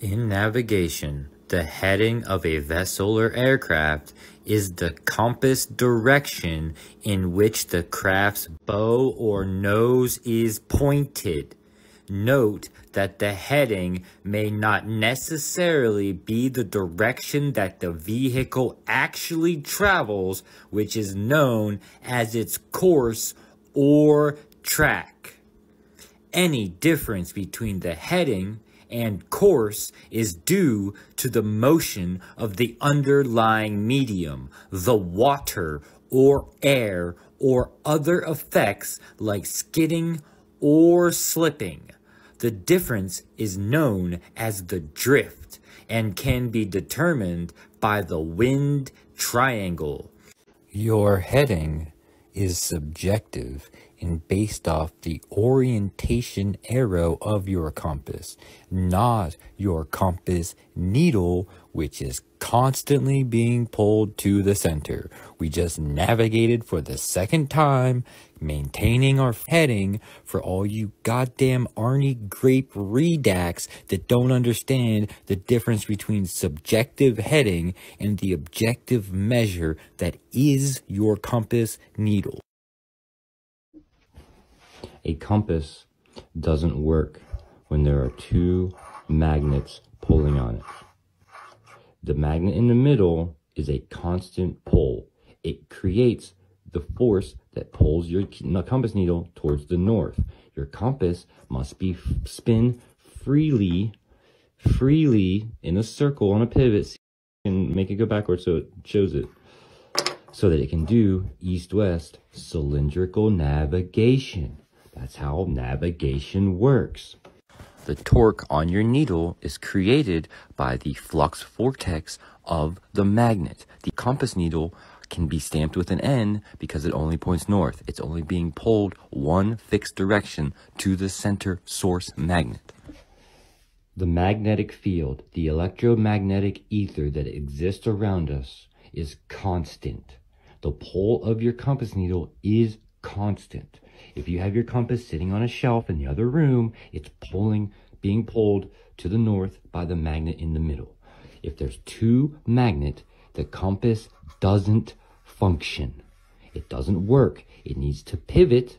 In navigation, the heading of a vessel or aircraft is the compass direction in which the craft's bow or nose is pointed. Note that the heading may not necessarily be the direction that the vehicle actually travels, which is known as its course or track. Any difference between the heading and course is due to the motion of the underlying medium, the water or air, or other effects like skidding or slipping. The difference is known as the drift and can be determined by the wind triangle. Your heading is subjective and based off the orientation arrow of your compass, not your compass needle, which is constantly being pulled to the center. We just navigated for the second time, maintaining our heading for all you goddamn Arnie Grape redacts that don't understand the difference between subjective heading and the objective measure that is your compass needle. A compass doesn't work when there are two magnets pulling on it. The magnet in the middle is a constant pull. It creates the force that pulls your compass needle towards the north. Your compass must be spin freely in a circle on a pivot and make it go backwards so it shows it, so that it can do east-west cylindrical navigation. That's how navigation works. The torque on your needle is created by the flux vortex of the magnet. The compass needle can be stamped with an N because it only points north. It's only being pulled one fixed direction to the center source magnet. The magnetic field, the electromagnetic ether that exists around us, is constant. The pull of your compass needle is constant. If you have your compass sitting on a shelf in the other room, it's being pulled to the north by the magnet in the middle. If there's two magnets, the compass doesn't function. It doesn't work. It needs to pivot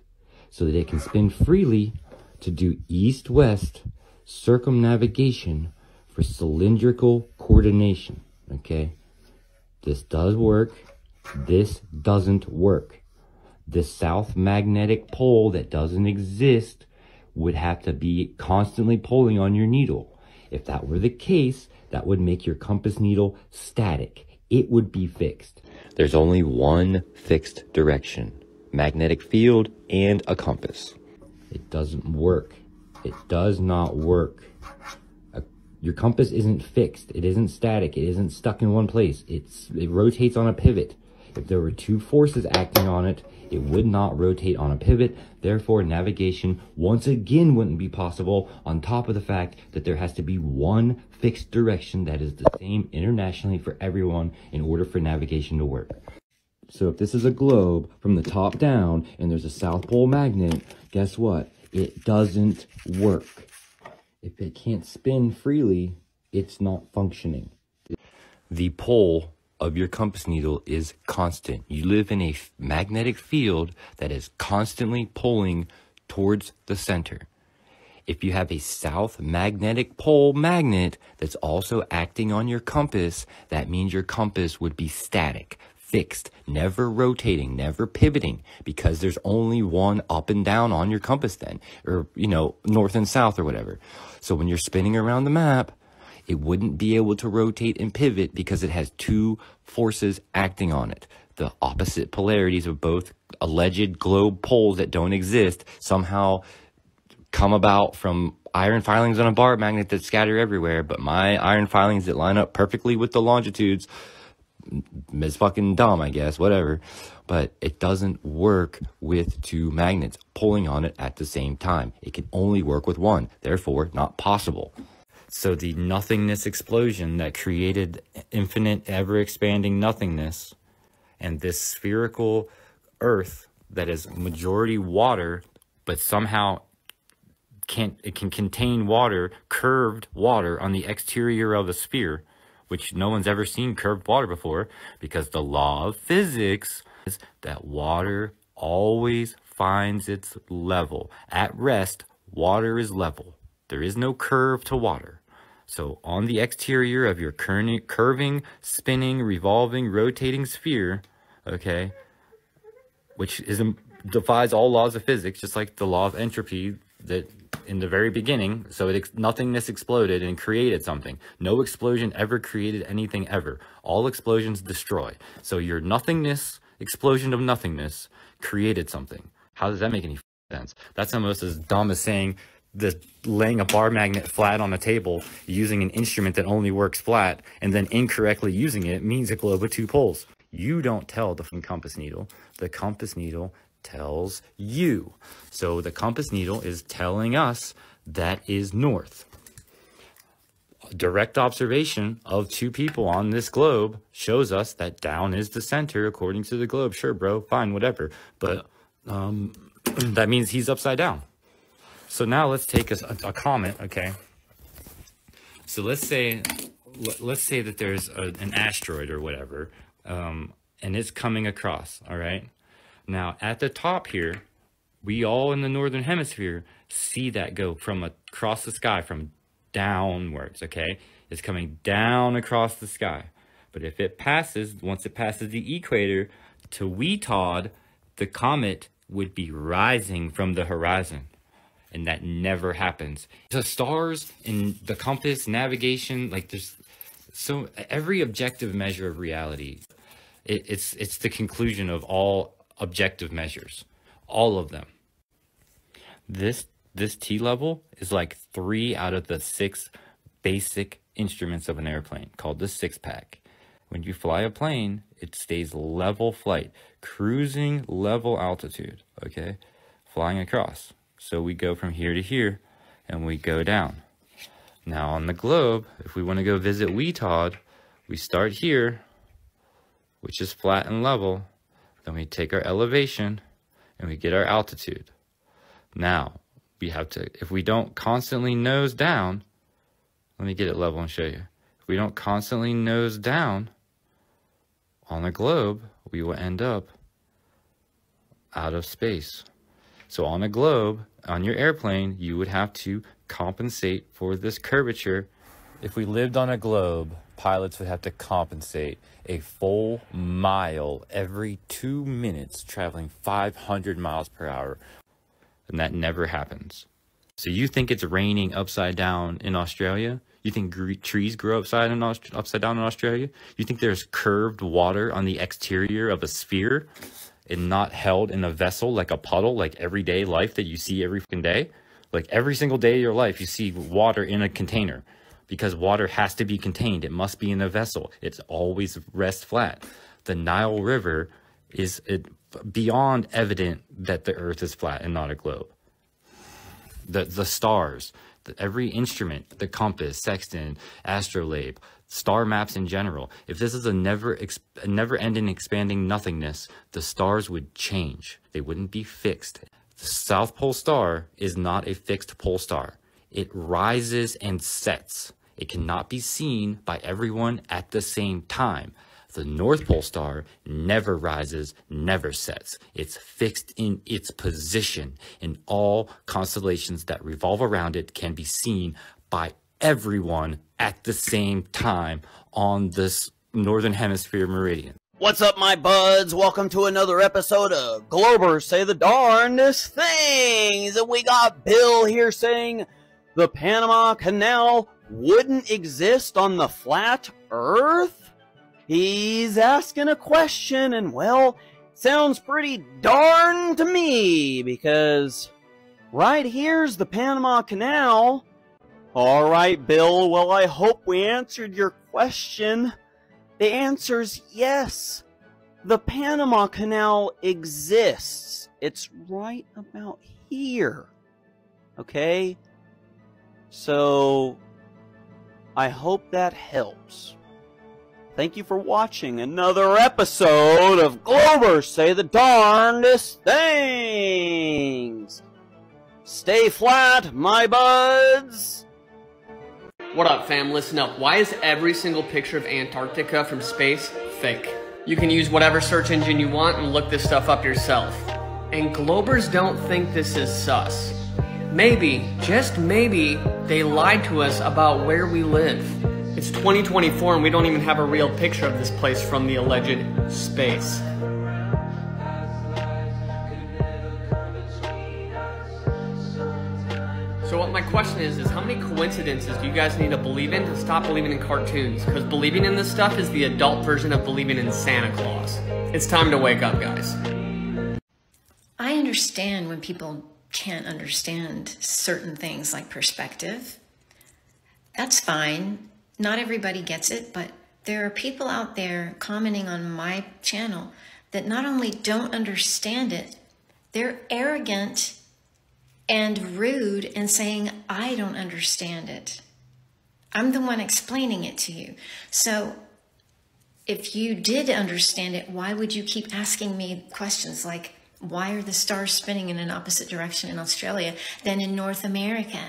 so that it can spin freely to do east-west circumnavigation for cylindrical coordination. Okay? This does work. This doesn't work. The south magnetic pole that doesn't exist would have to be constantly pulling on your needle. If that were the case, that would make your compass needle static. It would be fixed. There's only one fixed direction: magnetic field and a compass. It doesn't work. It does not work. Your compass isn't fixed. It isn't static. It isn't stuck in one place. It rotates on a pivot. If there were two forces acting on it, it would not rotate on a pivot. Therefore, navigation once again wouldn't be possible, on top of the fact that there has to be one fixed direction that is the same internationally for everyone in order for navigation to work. So if this is a globe from the top down and there's a South Pole magnet, guess what? It doesn't work. If it can't spin freely, it's not functioning. The pole of your compass needle is constant. You live in a magnetic field that is constantly pulling towards the center. If you have a south magnetic pole magnet that's also acting on your compass, that means your compass would be static, fixed, never rotating, never pivoting, because there's only one up and down on your compass then, or, north and south or whatever. So when you're spinning around the map, it wouldn't be able to rotate and pivot because it has two forces acting on it. The opposite polarities of both alleged globe poles that don't exist somehow come about from iron filings on a bar magnet that scatter everywhere, but my iron filings that line up perfectly with the longitudes is fucking dumb, I guess, whatever. But it doesn't work with two magnets pulling on it at the same time. It can only work with one, therefore not possible. So the nothingness explosion that created infinite, ever-expanding nothingness, and this spherical Earth that is majority water, but somehow it can contain water, curved water on the exterior of a sphere, which no one's ever seen curved water before, because the law of physics is that water always finds its level. At rest, water is level. There is no curve to water. So on the exterior of your curving, spinning, revolving, rotating sphere, okay, which defies all laws of physics, just like the law of entropy that in the very beginning, so nothingness exploded and created something. No explosion ever created anything ever. All explosions destroy. So your nothingness, explosion of nothingness, created something. How does that make any sense? That's almost as dumb as saying laying a bar magnet flat on a table using an instrument that only works flat and then incorrectly using it means a globe with two poles. You don't tell the compass needle. The compass needle tells you. So the compass needle is telling us that is north. Direct observation of two people on this globe shows us that down is the center according to the globe. Sure, bro, fine, whatever. But that means he's upside down. So now let's take a comet, okay? So let's say that there's an asteroid or whatever, and it's coming across, all right? Now, at the top here, we all in the northern hemisphere see that go from across the sky, from downwards, okay? It's coming down across the sky. But if it passes, once it passes the equator to Weetod, the comet would be rising from the horizon. And that never happens. The stars in the compass, navigation, like every objective measure of reality, it's the conclusion of all objective measures, all of them. This T level is like 3 out of the 6 basic instruments of an airplane, called the 6-pack. When you fly a plane, it stays level flight, cruising level altitude, okay? Flying across. So we go from here to here, and we go down. Now on the globe, if we want to go visit Weetod, we start here, which is flat and level. Then we take our elevation, and we get our altitude. Now, we have to, if we don't constantly nose down, let me get it level and show you. If we don't constantly nose down on the globe, we will end up out of space. So on a globe, on your airplane, you would have to compensate for this curvature. If we lived on a globe, pilots would have to compensate a full mile every 2 minutes, traveling 500 miles per hour. And that never happens. So you think it's raining upside down in Australia? You think trees grow upside down in Australia? You think there's curved water on the exterior of a sphere and not held in a vessel like a puddle, like everyday life that you see every fucking day? Like every single day of your life, you see water in a container because water has to be contained. It must be in a vessel. It's always rest flat. The Nile River is beyond evident that the earth is flat and not a globe. The stars, every instrument, the compass, sextant, astrolabe, star maps in general. If this is a never-ending expanding nothingness, the stars would change. They wouldn't be fixed. The South Pole star is not a fixed pole star. It rises and sets. It cannot be seen by everyone at the same time. The North Pole star never rises, never sets. It's fixed in its position, and all constellations that revolve around it can be seen by everyone at the same time on this Northern Hemisphere meridian. What's up, my buds? Welcome to another episode of Globers Say the Darndest Things. And we got Bill here saying the Panama Canal wouldn't exist on the flat Earth. He's asking a question, and well, sounds pretty darn to me, because right here's the Panama Canal. Alright, Bill, well, I hope we answered your question. The answer's yes. The Panama Canal exists. It's right about here. Okay? So, I hope that helps. Thank you for watching another episode of Globers Say the Darndest Things. Stay flat, my buds! What up, fam? Listen up. Why is every single picture of Antarctica from space fake? You can use whatever search engine you want and look this stuff up yourself. And Globers don't think this is sus. Maybe, just maybe, they lied to us about where we live. It's 2024 and we don't even have a real picture of this place from the alleged space. So what my question is how many coincidences do you guys need to believe in to stop believing in cartoons? Because believing in this stuff is the adult version of believing in Santa Claus. It's time to wake up, guys. I understand when people can't understand certain things like perspective. That's fine. Not everybody gets it, but there are people out there commenting on my channel that not only don't understand it, they're arrogant and rude and saying, I don't understand it. I'm the one explaining it to you. So if you did understand it, why would you keep asking me questions like, why are the stars spinning in an opposite direction in Australia than in North America?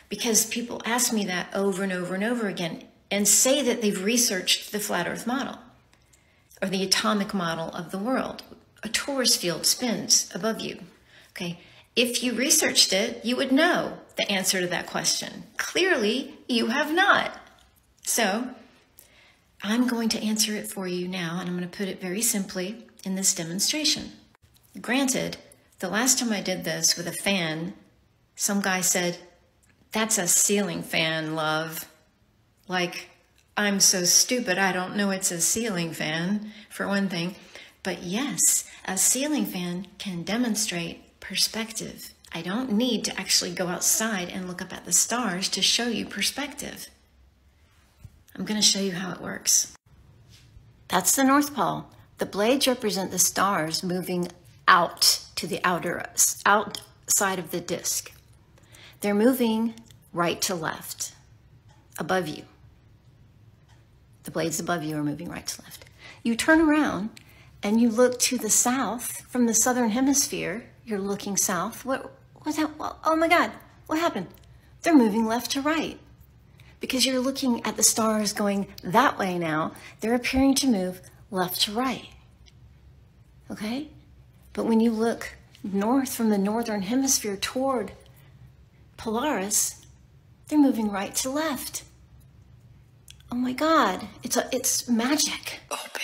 Because people ask me that over and over and over again and say that they've researched the flat earth model or the atomic model of the world. A torus field spins above you, okay? If you researched it, you would know the answer to that question. Clearly, you have not. So, I'm going to answer it for you now, and I'm going to put it very simply in this demonstration. Granted, the last time I did this with a fan, some guy said, that's a ceiling fan, love. Like, I'm so stupid, I don't know it's a ceiling fan, for one thing. But yes, a ceiling fan can demonstrate perspective. I don't need to actually go outside and look up at the stars to show you perspective. I'm going to show you how it works. That's the North Pole. The blades represent the stars moving out to the outside of the disk. They're moving right to left, above you. The blades above you are moving right to left. You turn around and you look to the south from the southern hemisphere. You're looking south. What was that? Oh my God, what happened? They're moving left to right because you're looking at the stars going that way now. They're appearing to move left to right. Okay? But when you look north from the northern hemisphere toward Polaris, they're moving right to left. Oh my God, it's magic. Open.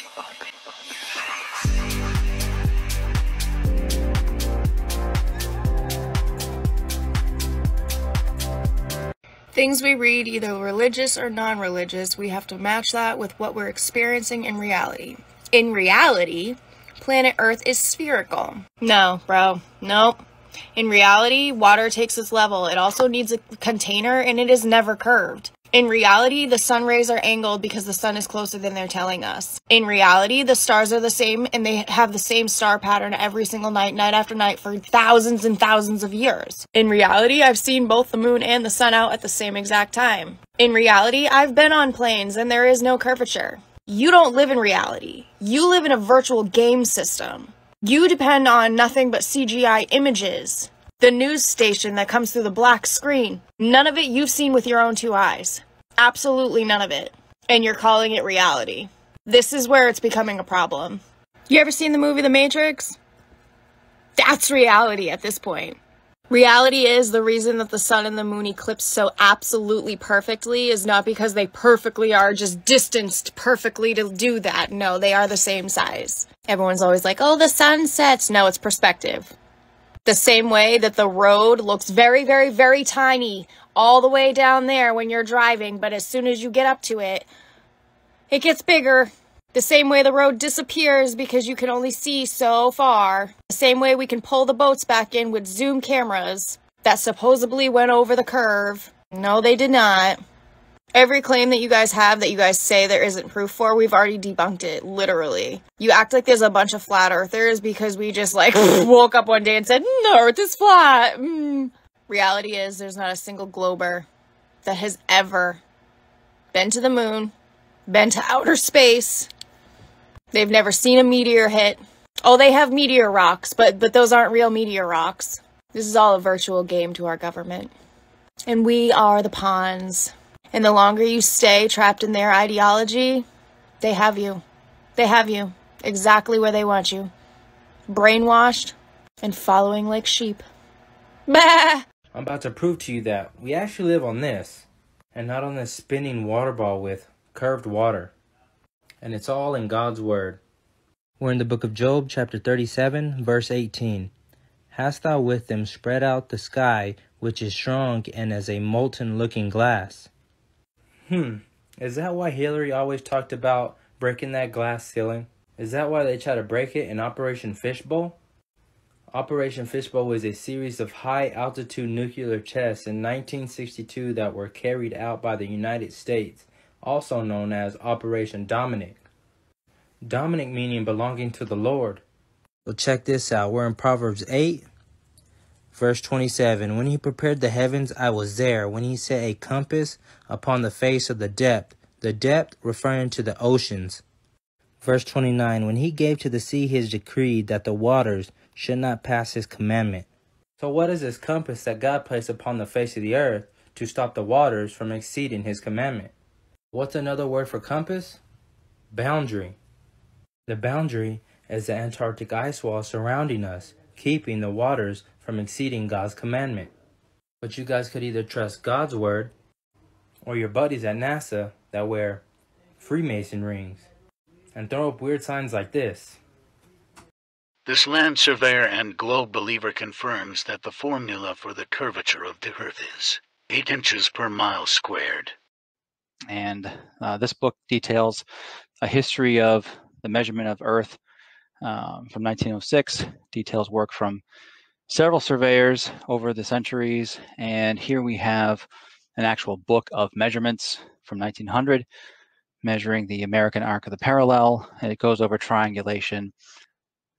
Things we read, either religious or non-religious, we have to match that with what we're experiencing in reality. In reality, planet Earth is spherical. No, bro, nope. In reality, water takes its level. It also needs a container, and it is never curved. In reality, the sun rays are angled because the sun is closer than they're telling us. In reality, the stars are the same, and they have the same star pattern every single night, night after night, for thousands and thousands of years. In reality, I've seen both the moon and the sun out at the same exact time. In reality, I've been on planes, and there is no curvature. You don't live in reality. You live in a virtual game system. You depend on nothing but CGI images. The news station that comes through the black screen. None of it you've seen with your own two eyes. Absolutely none of it. And you're calling it reality. This is where it's becoming a problem. You ever seen the movie The Matrix? That's reality at this point. Reality is the reason that the sun and the moon eclipse so absolutely perfectly is not because they perfectly are just distanced perfectly to do that. No, they are the same size. Everyone's always like, oh, the sun sets. No, it's perspective. The same way that the road looks very, very, very tiny all the way down there when you're driving, but as soon as you get up to it, it gets bigger. The same way the road disappears because you can only see so far. The same way we can pull the boats back in with zoom cameras that supposedly went over the curve. No, they did not. Every claim that you guys have that you guys say there isn't proof for, we've already debunked it, literally. You act like there's a bunch of flat earthers because we just like woke up one day and said, the earth is flat. Reality is there's not a single glober that has ever been to the moon, been to outer space. They've never seen a meteor hit. Oh, they have meteor rocks, but those aren't real meteor rocks. This is all a virtual game to our government. And we are the pawns. And the longer you stay trapped in their ideology, they have you. They have you exactly where they want you. Brainwashed and following like sheep. Bah! I'm about to prove to you that we actually live on this, and not on this spinning water ball with curved water. And it's all in God's Word. We're in the book of Job, chapter 37, verse 18. Hast thou with them spread out the sky, which is strong and as a molten looking glass? Is that why Hillary always talked about breaking that glass ceiling? Is that why they try to break it in Operation Fishbowl? Operation Fishbowl was a series of high-altitude nuclear tests in 1962 that were carried out by the United States, also known as Operation Dominic. Dominic meaning belonging to the Lord. Well, check this out. We're in Proverbs 8, verse 27. When he prepared the heavens, I was there. When he set a compass upon the face of the depth referring to the oceans. Verse 29. When he gave to the sea his decree that the waters should not pass his commandment. So what is this compass that God placed upon the face of the earth to stop the waters from exceeding his commandment? What's another word for compass? Boundary. The boundary is the Antarctic ice wall surrounding us, keeping the waters from exceeding God's commandment. But you guys could either trust God's word or your buddies at NASA that wear Freemason rings and throw up weird signs like this. This land surveyor and globe believer confirms that the formula for the curvature of the Earth is 8 inches per mile squared. And this book details a history of the measurement of Earth from 1906, details work from several surveyors over the centuries, and here we have an actual book of measurements from 1900, measuring the American arc of the parallel, and it goes over triangulation.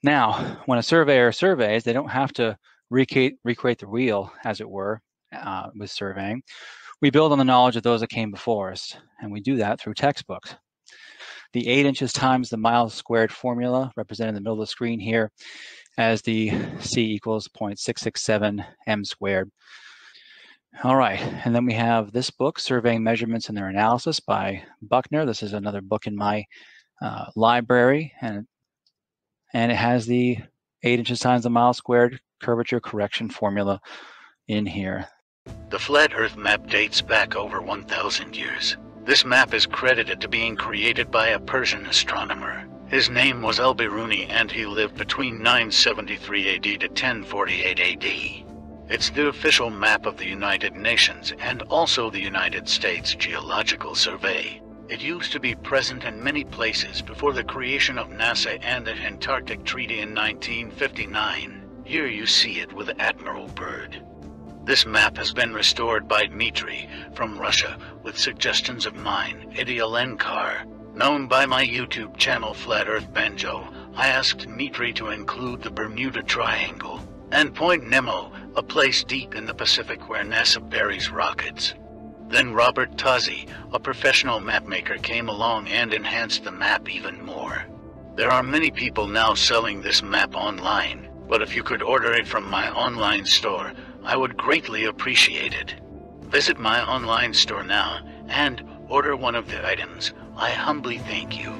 Now, when a surveyor surveys, they don't have to recreate the wheel, as it were, with surveying. We build on the knowledge of those that came before us, and we do that through textbooks. The 8 inches times the mile squared formula, represented in the middle of the screen here, as the C equals 0.667 m squared. All right, and then we have this book, Surveying Measurements and Their Analysis by Buckner. This is another book in my library, and it has the 8 inches times the mile squared curvature correction formula in here. The flat Earth map dates back over 1,000 years. This map is credited to being created by a Persian astronomer. His name was Al-Biruni, and he lived between 973 AD to 1048 AD. It's the official map of the United Nations and also the United States Geological Survey. It used to be present in many places before the creation of NASA and the Antarctic Treaty in 1959. Here you see it with Admiral Byrd. This map has been restored by Dmitry from Russia with suggestions of mine, Eddie Alenkar. Known by my YouTube channel Flat Earth Banjo, I asked Dmitry to include the Bermuda Triangle and Point Nemo, a place deep in the Pacific where NASA buries rockets. Then Robert Tozzi, a professional mapmaker, came along and enhanced the map even more. There are many people now selling this map online, but if you could order it from my online store, I would greatly appreciate it. Visit my online store now and order one of the items. I humbly thank you.